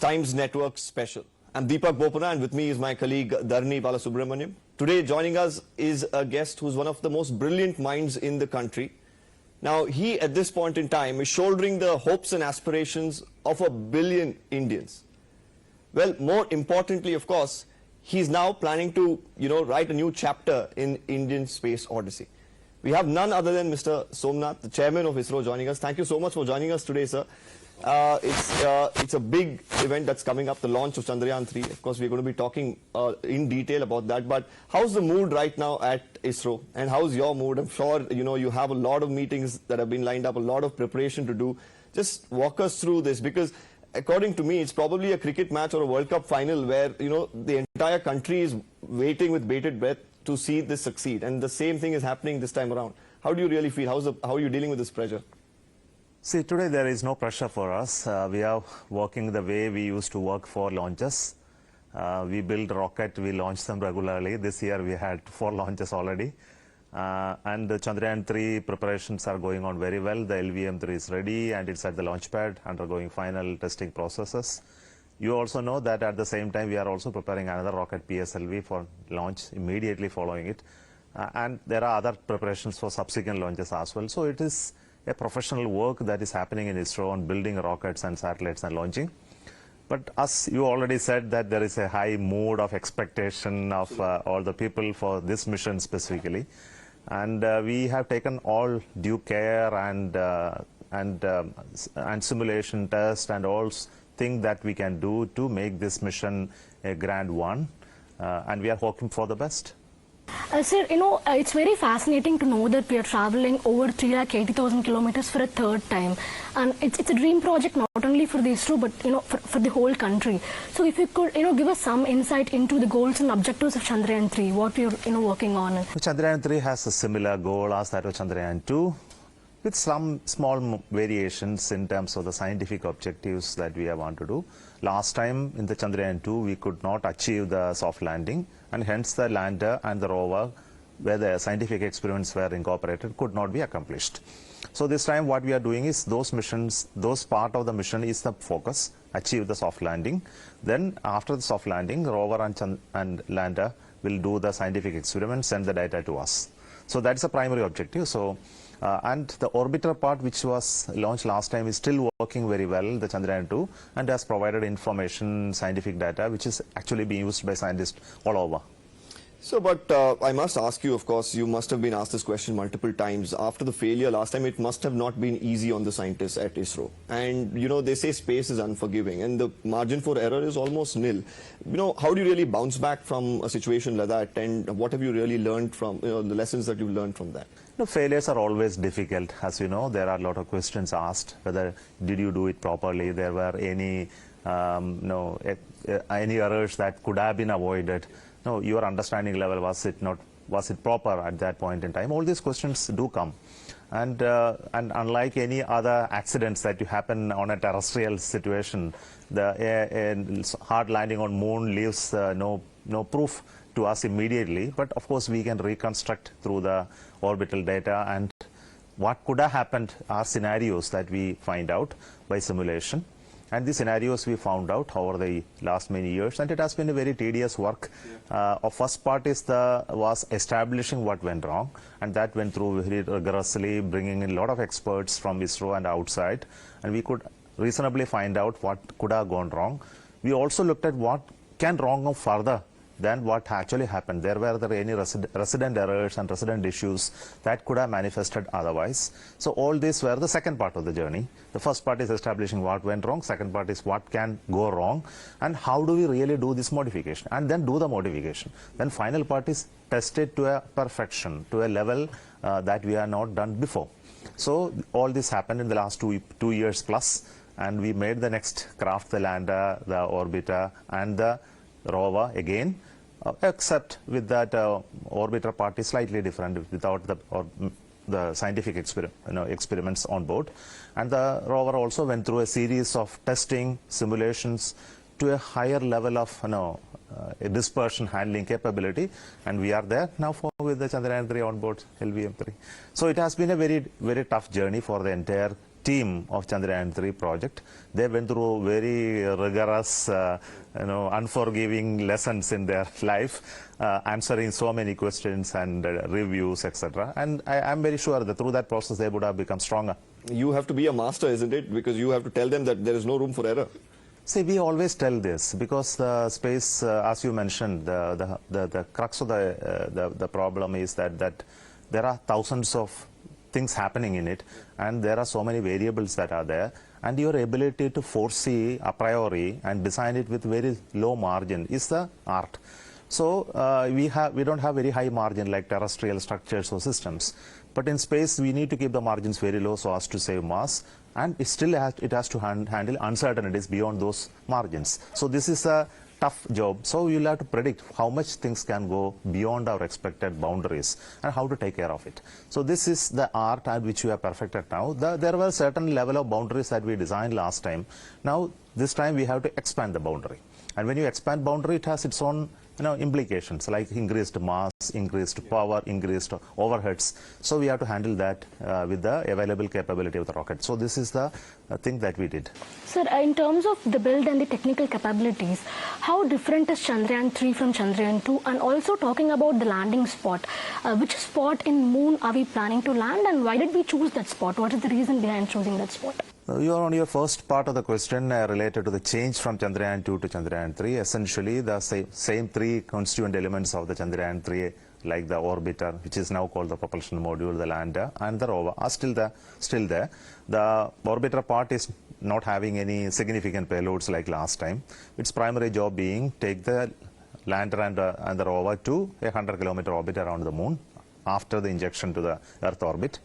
Times Network special. I'm Deepak Bopara, and with me is my colleague Dharani Balasubramaniam. Today joining us is a guest who's one of the most brilliant minds in the country. Now he at this point in time is shouldering the hopes and aspirations of 1 billion Indians. Well, more importantly, of course, he's now planning to, write a new chapter in Indian space odyssey. We have none other than Mr. Somnath, the chairman of ISRO, joining us. Thank you so much for joining us today, sir. It's a big event that's coming up, the launch of Chandrayaan3. Of course, we're going to be talking in detail about that. But how's the mood right now at ISRO? And how's your mood? I'm sure, you have a lot of meetings that have been lined up, a lot of preparation to do. Just walk us through this, because according to me, it's probably a cricket match or a World Cup final where, the entire country is waiting with bated breath to see this succeed. And the same thing is happening this time around. How do you really feel? How are you dealing with this pressure? See, today there is no pressure for us. We are working the way we used to work for launches. We build rocket, we launch them regularly. This year we had 4 launches already. And the Chandrayaan3 preparations are going on very well. The LVM-3 is ready and it's at the launch pad undergoing final testing processes. You also know that at the same time we are also preparing another rocket, PSLV, for launch immediately following it. And there are other preparations for subsequent launches as well. So it is a professional work that is happening in ISRO on building rockets and satellites and launching. But as you already said, that there is a high mood of expectation of all the people for this mission specifically. And we have taken all due care and simulation test and all things that we can do to make this mission a grand one. And we are hoping for the best. Sir, it's very fascinating to know that we are traveling over 380,000 kilometers for a third time. And it's a dream project not only for the ISRO, but, for the whole country. So if you could, give us some insight into the goals and objectives of Chandrayaan3, what you're, working on. Chandrayaan3 has a similar goal as that of Chandrayaan2, with some small variations in terms of the scientific objectives that we want to do. Last time in the Chandrayaan2, we could not achieve the soft landing, and hence the lander and the rover, where the scientific experiments were incorporated, could not be accomplished. So this time what we are doing is those missions, those part of the mission is the focus, achieve the soft landing. Then after the soft landing, rover and lander will do the scientific experiments, send the data to us. So that's the primary objective. So and the orbiter part, which was launched last time, is still working very well, the Chandrayaan2, and has provided information, scientific data, which is actually being used by scientists all over. So, but I must ask you, of course, you must have been asked this question multiple times. After the failure last time, it must have not been easy on the scientists at ISRO. And, they say space is unforgiving and the margin for error is almost nil. How do you really bounce back from a situation like that? And what have you really learned from, the lessons that you've learned from that? Failures are always difficult. As you know, there are a lot of questions asked, whether did you do it properly? There were any, any errors that could have been avoided. No, your understanding level, was it proper at that point in time? All these questions do come. And unlike any other accidents that you happen on a terrestrial situation, the hard landing on moon leaves no proof to us immediately. But of course, we can reconstruct through the orbital data, and what could have happened are scenarios that we find out by simulation. And the scenarios we found out over the last many years, and it has been a very tedious work. First part was establishing what went wrong, and that went through very rigorously, bringing in a lot of experts from ISRO and outside, and we could reasonably find out what could have gone wrong. We also looked at what can wrong further than what actually happened. There were any resident errors and resident issues that could have manifested otherwise. So all these were the second part of the journey. The first part is establishing what went wrong. Second part is what can go wrong and how do we really do this modification, and then do the modification. Then final part is test it to a perfection, to a level that we have not done before. So all this happened in the last 2 years plus, and we made the next craft, the lander, the orbiter, and the rover again. Except with that orbiter part is slightly different without the scientific experiments on board. And the rover also went through a series of testing, simulations to a higher level of dispersion handling capability, and we are there now with the Chandrayaan3 on board LVM-3. So it has been a very, very tough journey for the entire team of Chandrayaan3 project, they went through very rigorous, unforgiving lessons in their life, answering so many questions and reviews, etc. And I'm very sure that through that process, they would have become stronger. You have to be a master, isn't it? Because you have to tell them that there is no room for error. See, we always tell this because the space, as you mentioned, the crux of the problem is that there are thousands of things happening in it, and there are so many variables that are there, and your ability to foresee a priori and design it with very low margin is the art. So we don't have very high margin like terrestrial structures or systems, but in space we need to keep the margins very low so as to save mass, and it has to handle uncertainties beyond those margins. So this is a tough job. So you'll have to predict how much things can go beyond our expected boundaries and how to take care of it. So this is the art at which we are perfected now. There were certain level of boundaries that we designed last time. Now this time we have to expand the boundary. And when you expand boundary, it has its own implications like increased mass, increased power, increased overheads. So we have to handle that with the available capability of the rocket. So this is the thing that we did. Sir, in terms of the build and the technical capabilities, how different is Chandrayaan3 from Chandrayaan2? And also talking about the landing spot, which spot in moon are we planning to land, and why did we choose that spot? What is the reason behind choosing that spot? You are on your first part of the question related to the change from Chandrayaan2 to Chandrayaan3. Essentially, the same three constituent elements of the Chandrayaan3, like the orbiter, which is now called the propulsion module, the lander, and the rover, are still there. The orbiter part is not having any significant payloads like last time. Its primary job being take the lander and the rover to a 100-kilometer orbit around the moon after the injection to the Earth orbit.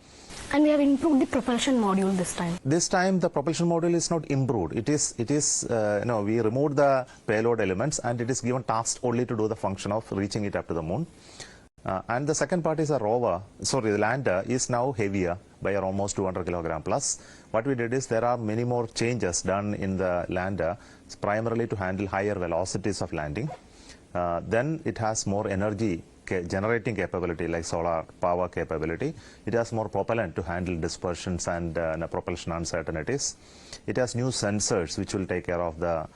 And we have improved the propulsion module this time. This time the propulsion module is not improved. It is we removed the payload elements and it is given task only to do the function of reaching it up to the moon. And the second part is the lander is now heavier by almost 200 kilogram plus. What we did is there are many more changes done in the lander, primarily to handle higher velocities of landing. Then it has more energy generating capability like solar power capability. It has more propellant to handle dispersions and propulsion uncertainties. It has new sensors which will take care of the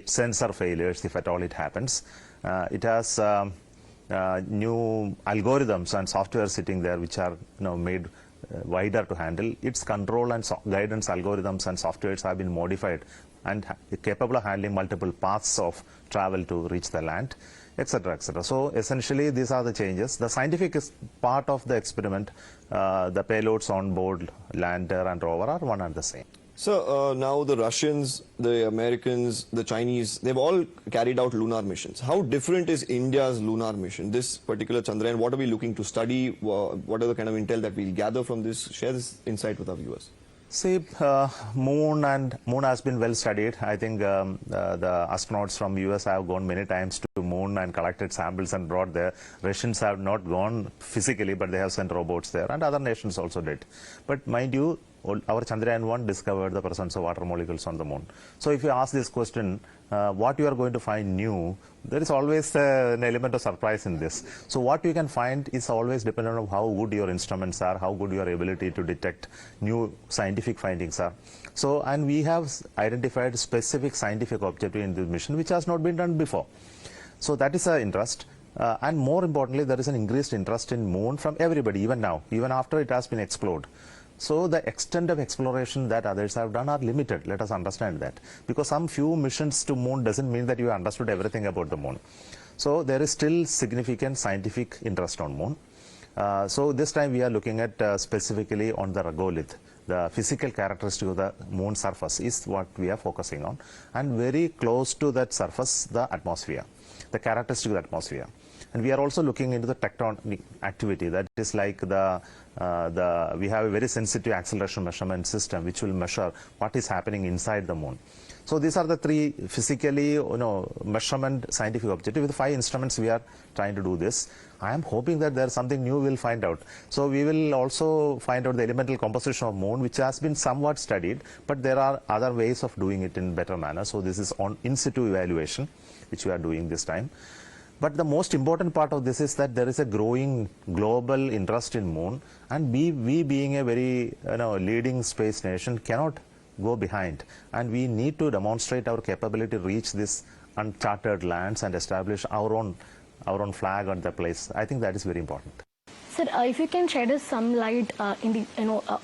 sensor failures if at all it happens. It has new algorithms and software sitting there which are made wider to handle. Its control and guidance algorithms and softwares have been modified and capable of handling multiple paths of travel to reach the land, etc., etc. So essentially these are the changes. The scientific part of the experiment, the payloads on board lander and rover are one and the same. So now the Russians, the Americans, the Chinese, they've all carried out lunar missions. How different is India's lunar mission? This particular Chandrayaan, what are we looking to study? What are the kind of intel that we'll gather from this? Share this insight with our viewers. See, moon has been well studied. I think the astronauts from US have gone many times to moon and collected samples and brought there. Russians have not gone physically, but they have sent robots there, and other nations also did. But mind you, our Chandrayaan-1 discovered the presence of water molecules on the moon. So if you ask this question, what you are going to find new, there is always an element of surprise in this. So what you can find is always dependent on how good your instruments are, how good your ability to detect new scientific findings are. So, and we have identified specific scientific objective in this mission which has not been done before. So that is an interest. And more importantly, there is an increased interest in moon from everybody, even now, even after it has been explored. So the extent of exploration that others have done are limited. Let us understand that. Because some few missions to moon doesn't mean that you understood everything about the moon. So there is still significant scientific interest on moon. So this time we are looking at specifically on the regolith. The physical characteristic of the moon surface is what we are focusing on. And very close to that surface, the atmosphere, the characteristic of the atmosphere. And we are also looking into the tectonic activity. That is like we have a very sensitive acceleration measurement system which will measure what is happening inside the moon. So these are the three physically, measurement scientific objectives. With 5 instruments we are trying to do this. I am hoping that there is something new we'll find out. So we will also find out the elemental composition of moon, which has been somewhat studied, but there are other ways of doing it in better manner. So this is on in situ evaluation, which we are doing this time. But the most important part of this is that there is a growing global interest in moon, and we being a very leading space nation cannot go behind, and we need to demonstrate our capability to reach this uncharted lands and establish our own flag on the place. I think that is very important. Sir, if you can shed us some light in the,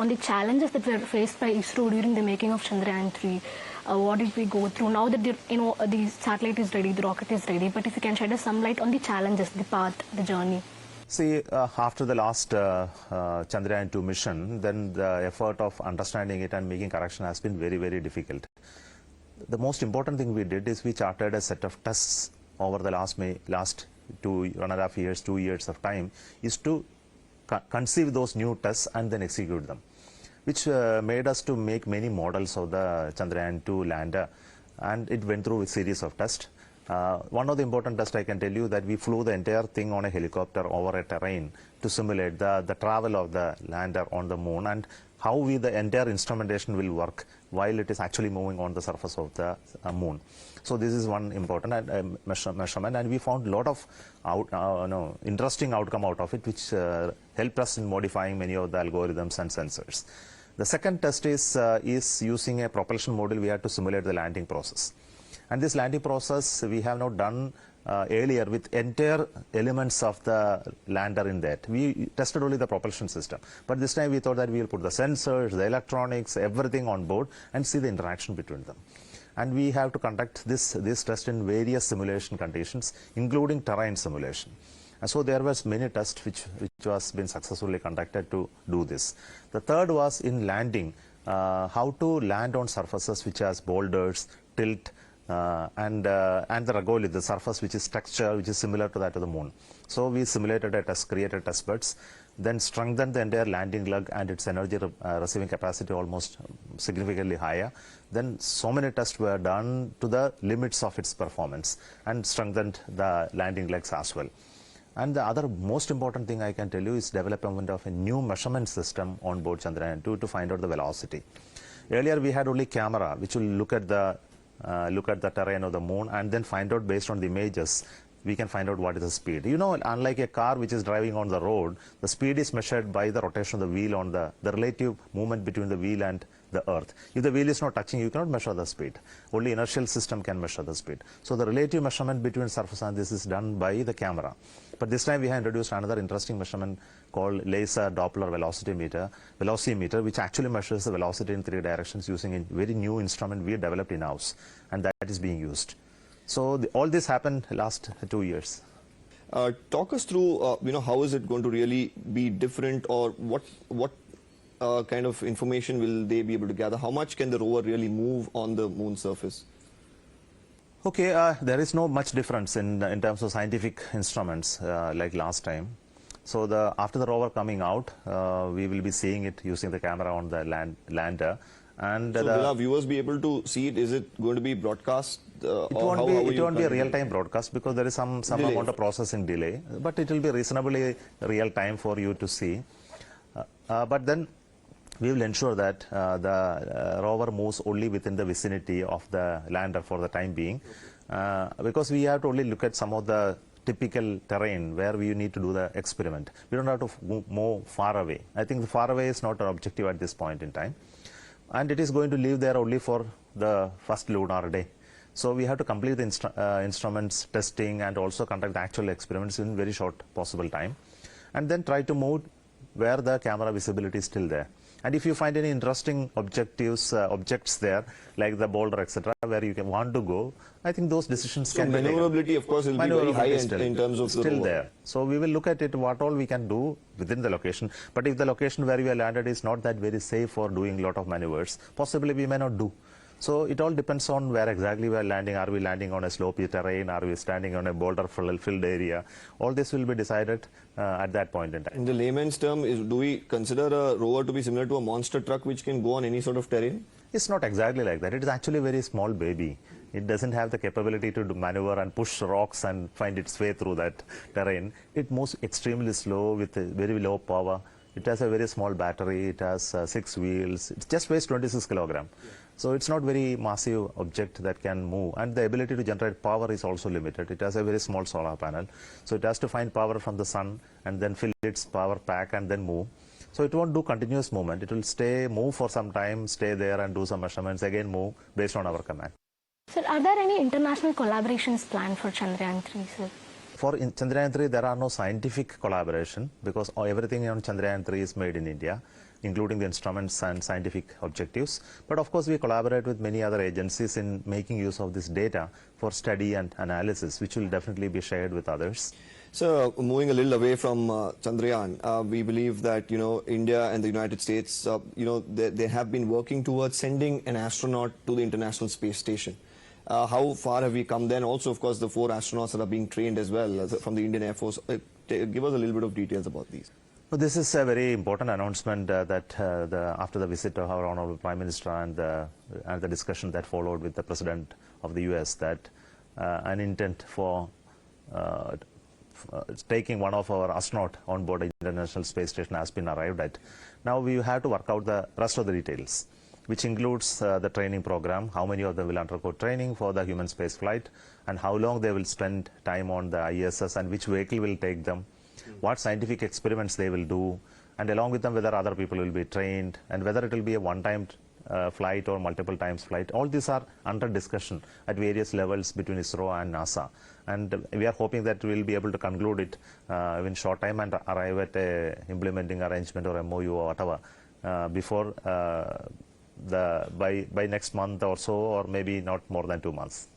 on the challenges that were faced by ISRO during the making of Chandrayaan3. What did we go through? Now that the satellite is ready, the rocket is ready, but if you can shed us some light on the challenges, the path, the journey. See, after the last Chandrayaan2 mission, then the effort of understanding it and making correction has been very, very difficult. The most important thing we did is we charted a set of tests over the last 1.5 years, 2 years of time, is to conceive those new tests and then execute them, which made us to make many models of the Chandrayaan2 lander, and it went through a series of tests. One of the important tests I can tell you that we flew the entire thing on a helicopter over a terrain to simulate the travel of the lander on the moon and how the entire instrumentation will work while it is actually moving on the surface of the moon. So this is one important measurement, and we found a lot of interesting outcome out of it, which helped us in modifying many of the algorithms and sensors. The second test is using a propulsion module. We had to simulate the landing process. And this landing process we have not done earlier with entire elements of the lander in that. We tested only the propulsion system. But this time we thought that we will put the sensors, the electronics, everything on board and see the interaction between them. And we have to conduct this test in various simulation conditions, including terrain simulation. And so there was many tests which was been successfully conducted to do this. The third was in landing, how to land on surfaces which has boulders, tilt, and the regolith, the surface which is texture, which is similar to that of the moon. So we simulated a test, created test beds, then strengthened the entire landing lug and its energy receiving capacity almost significantly higher. Then so many tests were done to the limits of its performance and strengthened the landing legs as well. And the other most important thing I can tell you is development of a new measurement system on board Chandrayaan2 to find out the velocity. Earlier we had only camera which will look at the terrain of the moon and then find out based on the images, we can find out what is the speed. You know, unlike a car which is driving on the road, the speed is measured by the rotation of the wheel on the relative movement between the wheel and the earth. If the wheel is not touching, you cannot measure the speed. Only inertial system can measure the speed. So the relative measurement between surface and this is done by the camera. But this time we have introduced another interesting measurement called laser Doppler velocimeter, which actually measures the velocity in 3 directions using a very new instrument we developed in-house, and that is being used. So all this happened last 2 years. Talk us through, how is it going to really be different, or what kind of information will they be able to gather? How much can the rover really move on the moon surface? Okay, there is no much difference in terms of scientific instruments like last time. So after the rover coming out, we will be seeing it using the camera on the lander. And so will our viewers be able to see it? Is it going to be broadcast? It won't be a real-time broadcast because there is some amount of processing delay, but it will be reasonably real-time for you to see. But then we will ensure that the rover moves only within the vicinity of the lander for the time being, because we have to only look at some of the typical terrain where we need to do the experiment. We don't have to move far away. I think the far away is not an objective at this point in time. And it is going to live there only for the first lunar day. So we have to complete the instruments testing and also conduct the actual experiments in very short possible time. And then try to move where the camera visibility is still there. And if you find any interesting objects there, like the boulder, etc., where you can want to go, I think those decisions can be taken. Maneuverability, of course, will be very high in terms of still there. So we will look at it, what all we can do within the location. But if the location where we are landed is not that very safe for doing a lot of maneuvers, possibly we may not do. So it all depends on where exactly we are landing. Are we landing on a slopey terrain? Are we standing on a boulder-filled area? All this will be decided at that point in time. In the layman's term, do we consider a rover to be similar to a monster truck which can go on any sort of terrain? It's not exactly like that. It is actually a very small baby. It doesn't have the capability to maneuver and push rocks and find its way through that terrain. It moves extremely slow with a very low power. It has a very small battery. It has 6 wheels. It just weighs 26 kilograms. So it's not very massive object that can move, and the ability to generate power is also limited. It has a very small solar panel, so it has to find power from the sun and then fill its power pack and then move. So it won't do continuous movement. It will move for some time, stay there and do some measurements, again move based on our command. Sir, are there any international collaborations planned for Chandrayaan3, sir? For Chandrayaan3, there are no scientific collaboration because everything on Chandrayaan3 is made in India, including the instruments and scientific objectives. But of course, we collaborate with many other agencies in making use of this data for study and analysis, which will definitely be shared with others. So moving a little away from Chandrayaan, we believe that, India and the United States, they have been working towards sending an astronaut to the International Space Station. How far have we come then? Also, of course, the 4 astronauts that are being trained as well from the Indian Air Force. Give us a little bit of details about these. Well, this is a very important announcement that after the visit of our Honorable Prime Minister and the discussion that followed with the President of the US, that an intent for taking one of our astronaut on board the International Space Station has been arrived at. Now we have to work out the rest of the details, which includes the training program, how many of them will undergo training for the human space flight, and how long they will spend time on the ISS and which vehicle will take them, what scientific experiments they will do, and along with them whether other people will be trained, and whether it will be a one-time flight or multiple times flight. All these are under discussion at various levels between ISRO and NASA. And we are hoping that we will be able to conclude it in short time and arrive at a implementing arrangement or MOU or whatever before by next month or so, or maybe not more than 2 months.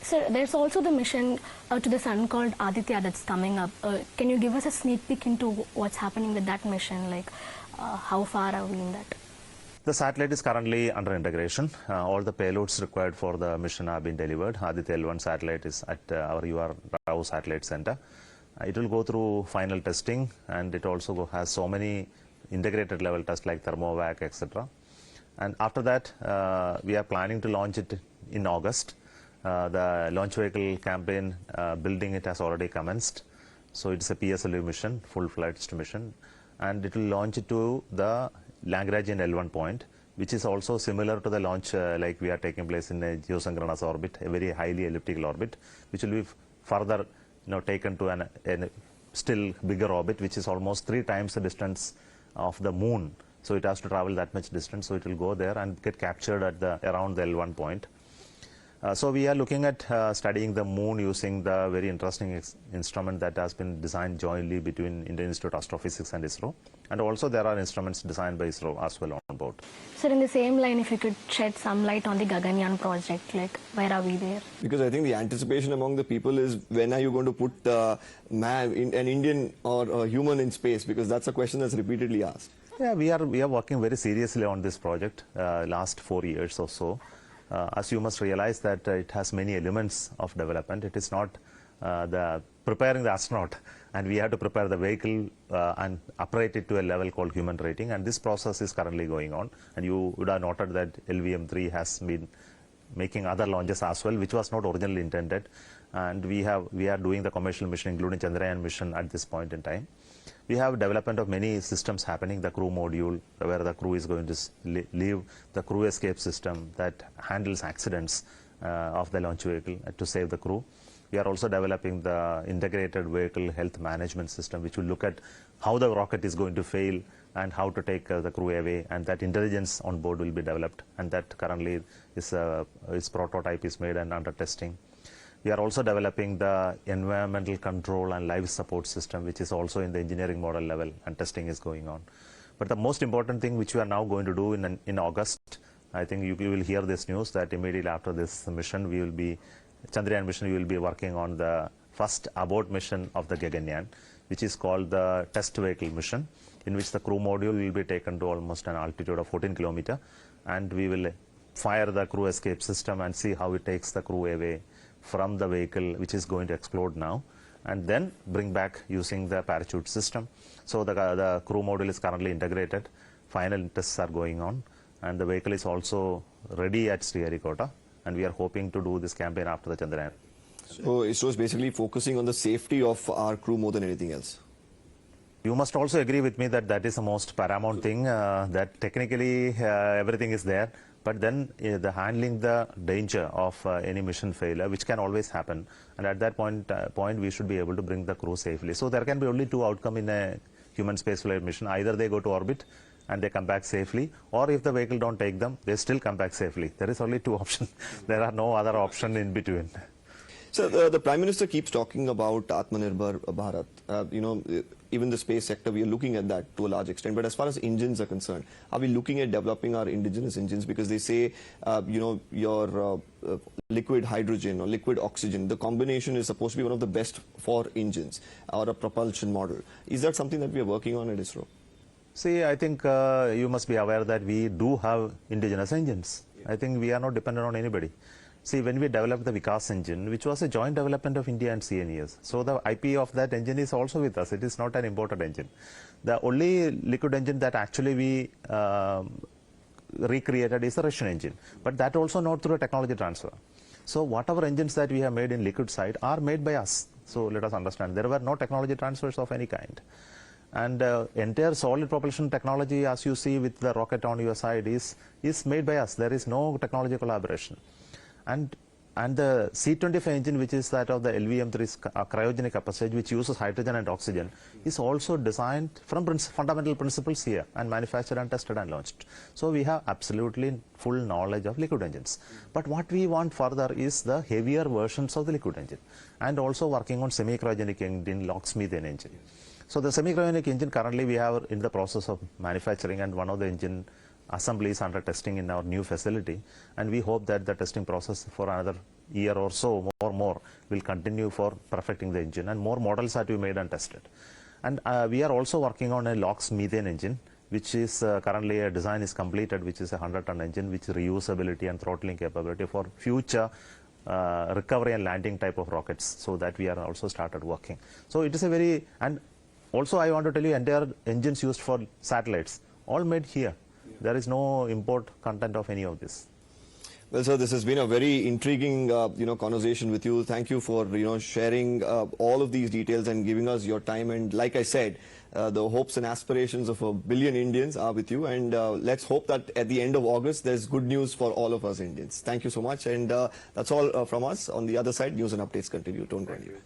Sir, there's also the mission to the sun called Aditya that's coming up. Can you give us a sneak peek into what's happening with that mission? Like, how far are we in that? The satellite is currently under integration. All the payloads required for the mission have been delivered. Aditya L1 satellite is at our UR Rao Satellite Center. It will go through final testing, and it also has so many integrated level tests like thermovac, etc. And after that, we are planning to launch it in August. The launch vehicle campaign, building it has already commenced. So it's a PSLV mission, full-fledged mission. And it will launch it to the Lagrangian L1 point, which is also similar to the launch like we are taking place in a geosynchronous orbit, a very highly elliptical orbit, which will be further taken to a still bigger orbit, which is almost 3 times the distance of the moon. So it has to travel that much distance, so it will go there and get captured at around the L1 point. So we are looking at studying the moon using the very interesting instrument that has been designed jointly between Indian Institute of Astrophysics and ISRO. And also there are instruments designed by ISRO as well on board. Sir, in the same line, if you could shed some light on the Mangalyaan Project, like where are we there? Because I think the anticipation among the people is, when are you going to put an Indian or a human in space? Because that's a question that's repeatedly asked. Yeah, we are working very seriously on this project last 4 years or so. As you must realize that it has many elements of development. It is not preparing the astronaut, and we have to prepare the vehicle and operate it to a level called human rating, and this process is currently going on. And you would have noted that LVM3 has been making other launches as well, which was not originally intended. And we are doing the commercial mission, including Chandrayaan mission at this point in time. We have development of many systems happening, the crew module, where the crew is going to live, the crew escape system that handles accidents of the launch vehicle to save the crew. We are also developing the integrated vehicle health management system, which will look at how the rocket is going to fail and how to take the crew away, and that intelligence on board will be developed, and that currently its prototype is made and under testing. We are also developing the environmental control and life support system, which is also in the engineering model level, and testing is going on. But the most important thing which we are now going to do in August, I think you will hear this news that immediately after this mission, Chandrayaan mission, we will be working on the first abort mission of the Gaganyaan, which is called the test vehicle mission, in which the crew module will be taken to almost an altitude of 14 kilometers, and we will fire the crew escape system and see how it takes the crew away from the vehicle which is going to explode now, and then bring back using the parachute system. So the crew module is currently integrated, final tests are going on, and the vehicle is also ready at Sriharikota, and we are hoping to do this campaign after the Chandrayaan. So ISRO is basically focusing on the safety of our crew more than anything else. You must also agree with me that that is the most paramount thing, that technically everything is there, But then the handling the danger of any mission failure, which can always happen, and at that point we should be able to bring the crew safely. So there can be only two outcomes in a human spaceflight mission. Either they go to orbit and they come back safely, or if the vehicle don't take them, they still come back safely. There is only two options. There are no other option in between. So the Prime Minister keeps talking about Atmanirbhar Bharat. Even the space sector, we are looking at that to a large extent. But as far as engines are concerned, are we looking at developing our indigenous engines? Because they say, your liquid hydrogen or liquid oxygen, the combination is supposed to be one of the best for engines or a propulsion model. Is that something that we are working on at ISRO? See, I think you must be aware that we do have indigenous engines. I think we are not dependent on anybody. See, when we developed the Vikas engine, which was a joint development of India and CNES, so the IP of that engine is also with us. It is not an imported engine. The only liquid engine that actually we recreated is the Russian engine, but that also not through a technology transfer. So whatever engines that we have made in liquid side are made by us. So let us understand, there were no technology transfers of any kind. And entire solid propulsion technology, as you see with the rocket on your side, is made by us. There is no technology collaboration. And the C-25 engine, which is that of the LVM-3 cryogenic upper stage, which uses hydrogen and oxygen, is also designed from fundamental principles here and manufactured and tested and launched. So we have absolutely full knowledge of liquid engines. But what we want further is the heavier versions of the liquid engine, and also working on semi-cryogenic engine, LOX methane engine. So the semi-cryogenic engine currently we have in the process of manufacturing, and one of the engine assembly is under testing in our new facility, and we hope that the testing process for another year or so or more will continue for perfecting the engine, and more models are to be made and tested. And we are also working on a LOX methane engine, which is currently a design is completed, which is a 100-ton engine, which is reusability and throttling capability for future recovery and landing type of rockets, so that we are also started working. So it is a very, and also I want to tell you, entire engines used for satellites, all made here. There is no import content of any of this. Well, sir, this has been a very intriguing, conversation with you. Thank you for, sharing all of these details and giving us your time. And like I said, the hopes and aspirations of 1 billion Indians are with you. And let's hope that at the end of August, there's good news for all of us Indians. Thank you so much. And that's all from us. On the other side, news and updates continue. Don't go anywhere.